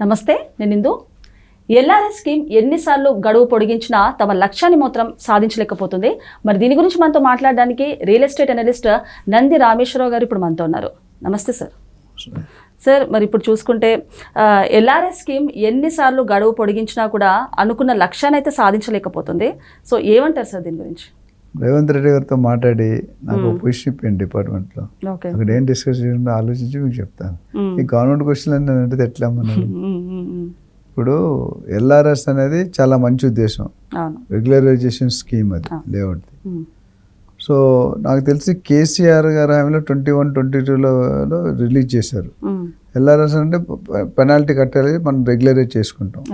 నమస్తే, నేను ఇందు. LRS scheme ఎన్నిసార్లు గడువు పొడిగించినా తమ లక్ష్యాన్ని మాత్రం సాధించలేకపోతుంది. మరి దీని గురించి మనతో మాట్లాడడానికి real estate analyst Nandi Rameshwar Rao గారు ఇప్పుడు మనతో ఉన్నారు. నమస్తే సార్. సార్, మరి ఇప్పుడు చూసుకుంటే ఎల్ఆర్ఎస్ స్కీమ్ ఎన్నిసార్లు గడువు పొడిగించినా కూడా అనుకున్న లక్ష్యాన్ని అయితే సాధించలేకపోతుంది. సో ఏమంటారు సార్ దీని గురించి? రేవంత్ రెడ్డి గారితో మాట్లాడి నాకు పొజిషన్ ఇప్పాను డిపార్ట్మెంట్లో. అక్కడ ఏం డిస్కస్ చేసి ఆలోచించి మీకు చెప్తాను. ఈ గవర్నమెంట్ క్వశ్చన్ అని అంటే ఎట్లా మనం ఇప్పుడు ఎల్ఆర్ఎస్ అనేది చాలా మంచి ఉద్దేశం, రెగ్యులరైజేషన్ స్కీమ్ అది లేఅవుట్. సో నాకు తెలిసి కేసీఆర్ గారు హామీలో 21-22లో రిలీజ్ చేశారు. ఎల్ఆర్ఎస్ అంటే పెనాల్టీ కట్టాలి, మనం రెగ్యులరైజ్ చేసుకుంటాం.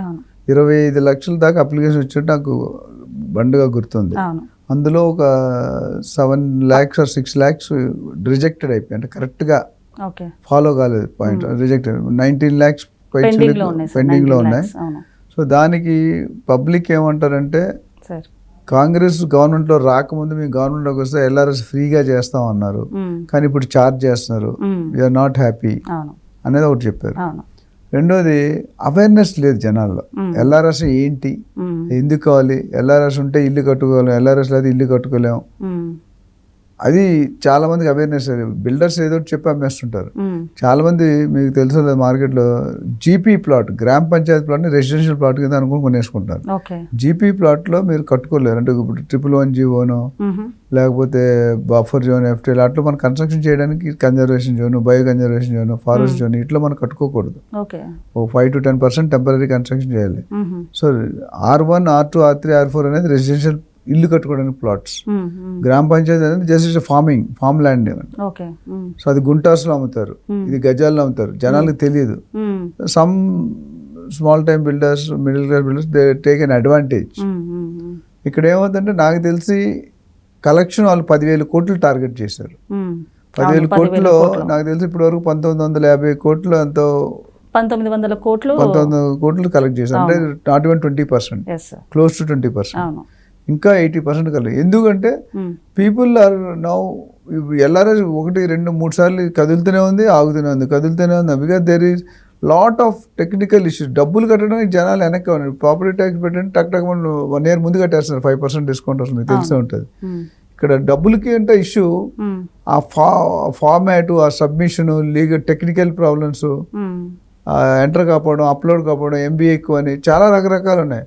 25 లక్షల దాకా అప్లికేషన్ వచ్చినట్టు నాకు బండుగా గుర్తుంది. అందులో ఒక 7 lakhs or 6 lakhs రిజెక్టెడ్ అయిపోయి, అంటే కరెక్ట్గా ఫాలో కాలేదు పాయింట్, రిజెక్టెడ్. 19 lakhs పెండింగ్లో ఉన్నాయి. సో దానికి పబ్లిక్ ఏమంటారంటే, కాంగ్రెస్ గవర్నమెంట్లో రాకముందు మీ గవర్నమెంట్లోకి వస్తే ఎల్ఆర్ఎస్ ఫ్రీగా చేస్తామన్నారు, కానీ ఇప్పుడు ఛార్జ్ చేస్తున్నారు, వీఆర్ నాట్ హ్యాపీ అనేది ఒకటి చెప్పారు. రెండోది, అవేర్నెస్ లేదు జనాల్లో. ఎల్ఆర్ఎస్ ఏంటి, ఎందుకు కావాలి, ఎల్ఆర్ఎస్ ఉంటే ఇల్లు కట్టుకోలేము, ఎల్ఆర్ఎస్ లేదు ఇల్లు కట్టుకోలేము, అది చాలా మందికి అవేర్నెస్ లేదు. బిల్డర్స్ ఏదో చెప్పి అమ్మేస్తుంటారు. చాలా మంది మీకు తెలుసు మార్కెట్లో జీపీ ప్లాట్, గ్రామ పంచాయతీ ప్లాట్ని రెసిడెన్షియల్ ప్లాట్ కింద అనుకుని కొనేసుకుంటారు. జీపీ ప్లాట్లో మీరు కట్టుకోలేరు. అంటే ఇప్పుడు 111 జీవోను లేకపోతే బఫర్ జోన్, ఎఫ్టీఎల్ అట్లా మనం కన్స్ట్రక్షన్ చేయడానికి conservation zone, bio conservation zone, forest zone ఇట్లా మనం కట్టుకోకూడదు. ఓ 5 to 10% టెంపరీ కన్స్ట్రక్షన్ చేయాలి. So R1, R2, R3, R4 అనేది రెసిడెన్షియల్ ఇల్లు కట్టుకోవడానికి ప్లాట్స్. గ్రామ పంచాయతీ అనేది జస్ట్ ఫామ్ ల్యాండ్. సో అది గుంటాస్లో అమ్ముతారు, ఇది గజాల్లో అమ్ముతారు, జనాలకు తెలియదు. Some small time builders, middle class builders, they take an advantage. ఇక్కడ ఏమవుతుందంటే నాకు తెలిసి కలెక్షన్ వాళ్ళు 10,000 కోట్లు టార్గెట్ చేశారు. 10,000 కోట్లు నాకు తెలిసి ఇప్పటి వరకు 1950 కోట్లు ఎంతో 1900 కోట్లు కలెక్ట్ చేశారు. అంటే నాట్ ఈవెన్ 20%, క్లోజ్ టు 20%, ఇంకా 80% కలెక్ట్. ఎందుకంటే పీపుల్ ఆర్ నౌ ఎల్ఆర్ఎస్ 1, 2, 3 సార్లు కదులుతూనే ఉంది, ఆగుతూనే ఉంది, కదులుతూనే ఉంది. Because there is lot of technical issues. డబ్బులు కట్టడానికి జనాలు వెనక్కి ఉన్నారు. ప్రాపర్టీ ట్యాక్స్ పెట్టండి, టక్ 1 year ముందు కట్టేస్తున్నారు, 5% డిస్కౌంట్ వస్తుంది, తెలిసే ఉంటుంది. ఇక్కడ డబ్బులకి అంటే ఇష్యూ ఆ ఫార్మాట్, ఆ submission, legal technical problems, enter కాకపోవడం, అప్లోడ్ కాకపోవడం, MBA ఎక్కువ అని చాలా రకరకాలు ఉన్నాయి.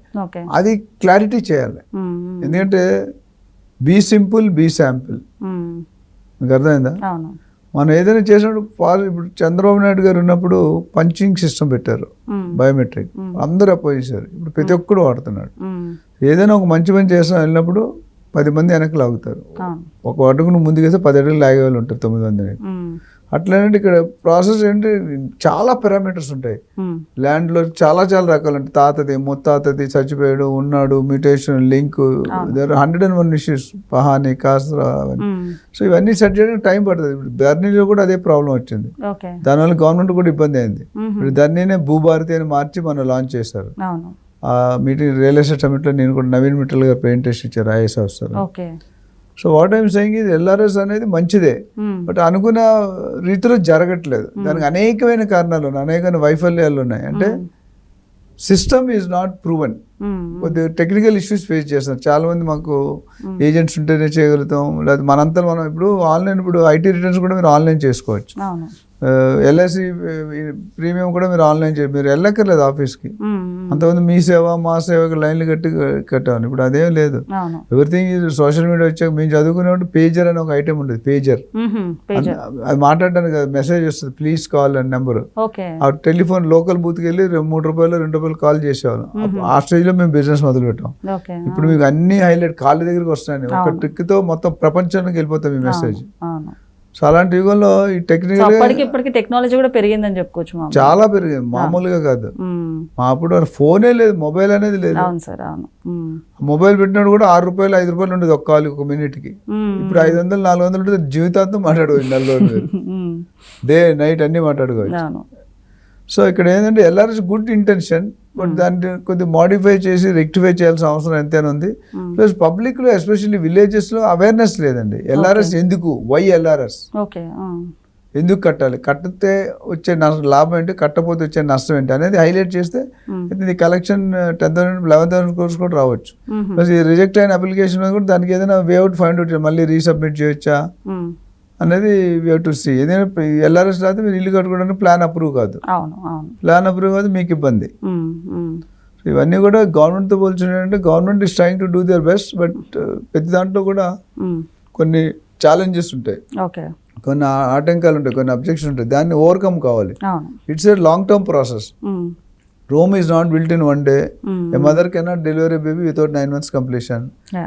అది క్లారిటీ చేయాలి. ఎందుకంటే బీ సింపుల్, బీ శాంపుల్. మీకు అర్థమైందా? మనం ఏదైనా చేసినప్పుడు ఇప్పుడు చంద్రబాబు నాయుడు గారు ఉన్నప్పుడు పంచింగ్ సిస్టమ్ పెట్టారు, బయోమెట్రిక్, అందరూ అపోజిస్తారు. ఇప్పుడు ప్రతి ఒక్కడు వాడుతున్నాడు. ఏదైనా ఒక మంచి పని చేస్తాం వెళ్ళినప్పుడు 10 మంది వెనక్కి లాగుతారు. ఒక అడుగును ముందుకేస్తే 10 అడుగులు లాగే వాళ్ళు ఉంటారు, 9 మంది. అట్లనే ఇక్కడ ప్రాసెస్ ఏంటి, చాలా పారామీటర్స్ ఉంటాయి. ల్యాండ్లో చాలా రకాలు ఉంటాయి. తాతది, ముత్తాతది, చచ్చిపోయాడు, ఉన్నాడు, మ్యూటేషన్, లింక్, 101 ఇష్యూస్, పహాని, కాస్రా అవన్నీ. సో ఇవన్నీ సెట్ చేయడానికి టైం పడుతుంది. ఇప్పుడు ధర్నీలో కూడా అదే ప్రాబ్లం వచ్చింది. దానివల్ల గవర్నమెంట్ కూడా ఇబ్బంది అయింది. ఇప్పుడు ధర్నీనే భూభారతి అని మార్చి మనం లాంచ్ చేశారు. ఆ మీటింగ్ రియల్ ఎస్టేట్ సమిట్లో నేను కూడా నవీన్ మిట్టల్ గారు ప్రెజెంటేషన్ ఇచ్చారు, IAS officer. So what I'm saying ఇది, ఎల్ఆర్ఎస్ అనేది మంచిదే, బట్ అనుకున్న రీతిలో జరగట్లేదు. దానికి అనేకమైన కారణాలు ఉన్నాయి, అనేకమైన వైఫల్యాలు ఉన్నాయి. అంటే సిస్టమ్ ఈజ్ నాట్ ప్రూవెన్. కొద్దిగా టెక్నికల్ ఇష్యూస్ ఫేస్ చేస్తున్నారు చాలా మంది. మాకు ఏజెంట్స్ ఉంటేనే చేయగలుగుతాం, లేదా మనంతా మనం ఇప్పుడు ఆన్లైన్, ఇప్పుడు IT రిటర్న్స్ కూడా మీరు ఆన్లైన్ చేసుకోవచ్చు. LIC ప్రీమియం కూడా మీరు ఆన్లైన్ మీరు వెళ్ళక్కర్లేదు ఆఫీస్కి. అంతమంది మీ సేవ మా సేవకి లైన్లు కట్టాను. ఇప్పుడు అదేం లేదు. ఎవ్రీథింగ్ సోషల్ మీడియా వచ్చాక మేము చదువుకునేప్పుడు పేజర్ అని ఒక ఐటెం ఉంటుంది. పేజర్ అది మాట్లాడడానికి మెసేజ్ వస్తుంది, ప్లీజ్ కాల్ అని నెంబరు. ఆ టెలిఫోన్ లోకల్ బూత్కి వెళ్ళి ₹3, ₹2 కాల్ చేసేవాళ్ళం. ఆ స్టేజ్లో మేము బిజినెస్ మొదలు పెట్టాం. ఇప్పుడు మీకు అన్ని హైలైట్ కాళ్ళ దగ్గరికి వస్తున్నాయి. ఒక ట్రిక్తో మొత్తం ప్రపంచానికి వెళ్ళిపోతాం మీ మెసేజ్. సో అలాంటి యుగంలో ఈ టెక్నాలజీ కూడా పెరిగిందని చెప్పుకోవచ్చు. చాలా పెరిగింది, మామూలుగా కాదు. అప్పుడు ఫోనే లేదు, మొబైల్ అనేది లేదు. మొబైల్ పెట్టినప్పుడు కూడా ₹6, ₹5 ఉండేది ఒక కాల్, ఒక మినిట్కి. ఇప్పుడు 500, 400 ఉంటుంది. జీవితాంతం మాట్లాడుకోవచ్చు, నెలలో డే నైట్ అన్ని మాట్లాడుకోవచ్చు. సో ఇక్కడ ఏంటంటే ఎల్ఆర్ఎస్ గుడ్ ఇంటెన్షన్, బట్ దాన్ని కొద్దిగా మాడిఫై చేసి రెక్టిఫై చేయాల్సిన అవసరం ఎంతైనా ఉంది. ప్లస్ పబ్లిక్లో ఎస్పెషల్లీ విలేజెస్లో అవేర్నెస్ లేదండి. ఎల్ఆర్ఎస్ ఎందుకు, వై ఎల్ఆర్ఎస్. ఎందుకు కట్టాలి, కట్టితే వచ్చే లాభం ఏంటి, కట్టకపోతే వచ్చే నష్టం ఏంటి అనేది హైలైట్ చేస్తే ఇది కలెక్షన్ 10,000 11,000 crores కూడా రావచ్చు. ప్లస్ ఈ రిజెక్ట్ అయిన అప్లికేషన్ మీద కూడా దానికి ఏదైనా వేఅవుట్ ఫైండ్ అవుట్ మళ్ళీ రీసబ్మిట్ చేయొచ్చా అనేది వీ హావ్ టు సీ. ఏదైనా ఎల్ఆర్ఎస్ రాస్తే మీరు ఇల్లు కట్టుకోవడానికి ప్లాన్ అప్రూవ్ కాదు, ప్లాన్ అప్రూవ్ కాదు మీకు ఇబ్బంది. ఇవన్నీ కూడా గవర్నమెంట్తో పోల్చుకుంటే government is trying to do their best, but ప్రతి దాంట్లో కూడా కొన్ని ఛాలెంజెస్ ఉంటాయి, కొన్ని ఆటంకాలు ఉంటాయి, కొన్ని అబ్జెక్షన్ ఉంటాయి, దాన్ని ఓవర్కమ్ కావాలి. It's a long term process. Rome is not built in one day. A mother cannot deliver a baby without 9 months completion.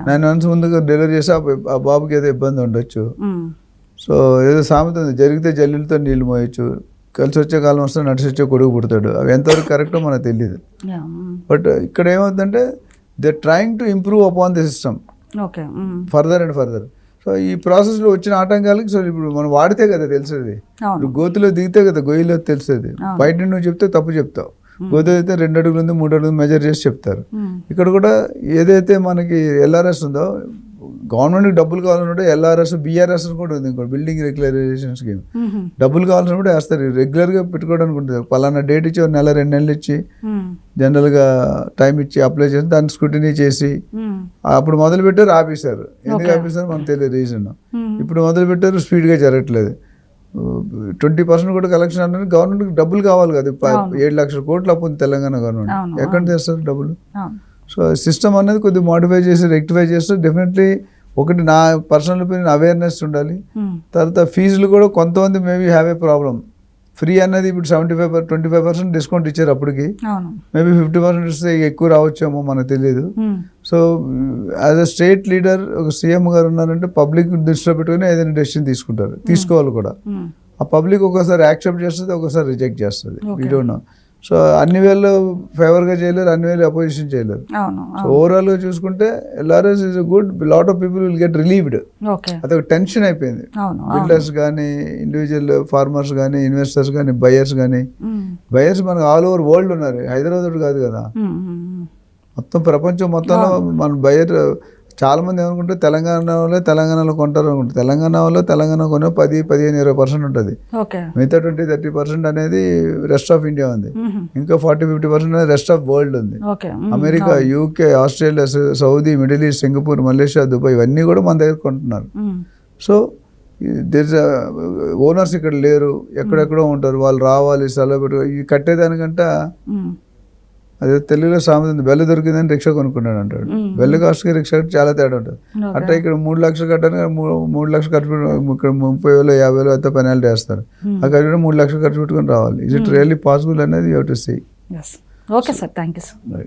9 months ముందుగా డెలివరీ చేస్తే ఆ బాబుకి ఏదో ఇబ్బంది ఉండొచ్చు. సో ఏదో సామెత ఉంది, జరిగితే జల్లులతో నీళ్ళు మోయచ్చు, కలిసి వచ్చే కాలం వస్తే నడిచి వచ్చే కొడుకు పుడతాడు. అవి ఎంతవరకు కరెక్టో మనకు తెలియదు. బట్ ఇక్కడ ఏమవుతుందంటే they trying to improve upon the system further and further. So ఈ ప్రాసెస్లో వచ్చిన ఆటంకాలకి సో ఇప్పుడు మనం వాడితే కదా తెలిసేది, ఇప్పుడు గోతులో దిగితే కదా గొయ్యిలో తెలిసేది. బయట నువ్వు చెప్తే తప్పు చెప్తావు, గోతులు అయితే 2 అడుగులు ఉంది 3 అడుగులు మెజర్ చేసి చెప్తారు. ఇక్కడ కూడా ఏదైతే మనకి ఎల్ఆర్ఎస్ ఉందో, గవర్నమెంట్కి డబ్బులు కావాలన్నప్పుడు ఎల్ఆర్ఎస్ బిఆర్ఎస్ కూడా ఉంది, ఇంకోటి బిల్డింగ్ రెగ్యులరైజేషన్ స్కీమ్. డబ్బులు కావాల్సినప్పుడు వేస్తారు, రెగ్యులర్గా పెట్టుకోవడానికి ఉంటుంది. పలానా డేట్ ఇచ్చి 1 నెల 2 నెలలు ఇచ్చి జనరల్గా టైం ఇచ్చి అప్లై చేసి దాన్ని స్క్రూటినీ చేసి అప్పుడు మొదలు పెట్టారు, ఆపేశారు. ఎందుకు ఆపేశారు మనకు తెలియదు రీజన్. ఇప్పుడు మొదలు పెట్టారు, స్పీడ్గా జరగట్లేదు. 20% కూడా కలెక్షన్ అంటే గవర్నమెంట్కి డబ్బులు కావాలి కదా. 7 లక్షల కోట్లు అప్పు ఉంది తెలంగాణ గవర్నమెంట్, ఎక్కడ తెస్తారు డబ్బులు? సో సిస్టమ్ అనేది కొద్దిగా మోడిఫై చేసి రెక్టిఫై చేస్తే డెఫినెట్లీ ఒకటి నా పర్సనల్ ఒపీనియన్ అవేర్నెస్ ఉండాలి. తర్వాత ఫీజులు కూడా కొంతమంది maybe have a problem. Free అనేది ఇప్పుడు 25% డిస్కౌంట్ ఇచ్చారు, అప్పటికి మేబీ 50% ఇస్తే ఎక్కువ రావచ్చేమో మనకు తెలియదు. So as a state leader ఒక సీఎం గారు ఉన్నారంటే పబ్లిక్ దృష్టిలో పెట్టుకుని ఏదైనా డెసిషన్ తీసుకుంటారు, తీసుకోవాలి కూడా. ఆ పబ్లిక్ ఒకసారి యాక్సెప్ట్ చేస్తుంది, ఒకసారి రిజెక్ట్ చేస్తుంది. We don't know. సో అన్ని వేళ్ళు ఫేవర్గా చేయలేరు, అన్ని వేలు అపోజిషన్ చేయలేరు. సో ఓవరాల్గా చూసుకుంటే LRS is good, lot of people will get relieved. అదొక టెన్షన్ అయిపోయింది. బిల్డర్స్ కానీ, ఇండివిజువల్ ఫార్మర్స్ కానీ, ఇన్వెస్టర్స్ కానీ, బయర్స్ కానీ. బయర్స్ మనకు ఆల్ ఓవర్ వరల్డ్ ఉన్నారు, హైదరాబాద్ కాదు కదా, మొత్తం ప్రపంచం మొత్తంలో మన బయర్. చాలా మంది ఏమనుకుంటే తెలంగాణలో కొంటారు అనుకుంటారు. తెలంగాణ కొనే 10, 15, 20% ఉంటుంది. మిగతా 20-30% అనేది రెస్ట్ ఆఫ్ ఇండియా ఉంది. ఇంకా 40-50% అనేది రెస్ట్ ఆఫ్ వరల్డ్ ఉంది. America, UK, Australia, Saudi, middle east, Singapore, Malaysia, Dubai ఇవన్నీ కూడా మన దగ్గర కొంటున్నారు. సో ఓనర్స్ ఇక్కడ లేరు, ఎక్కడెక్కడో ఉంటారు. వాళ్ళు రావాలి, సెలవు పెట్టు. ఇవి కట్టేదానికంటే అదే తెలుగులో సామెత ఉంది, బెల్ల దొరికిందని రిక్షా కొనుక్కున్నాడు అంటాడు. బెల్ల కాస్ట్కి రిక్షా చాలా తేడా ఉంటుంది. అట్లా ఇక్కడ 3 లక్షలు కట్టాలి, 3 లక్షలు ఖర్చు పెట్టుకుని ఇక్కడ 30,000 50,000 అయితే పెనాల్టీ వేస్తారు. అక్కడ 3 లక్షలు ఖర్చు పెట్టుకుని రావాలి. ఇస్ ఇట్ రియల్లీ పాసిబుల్ అనేది you have to see. Okay sir, thank you sir.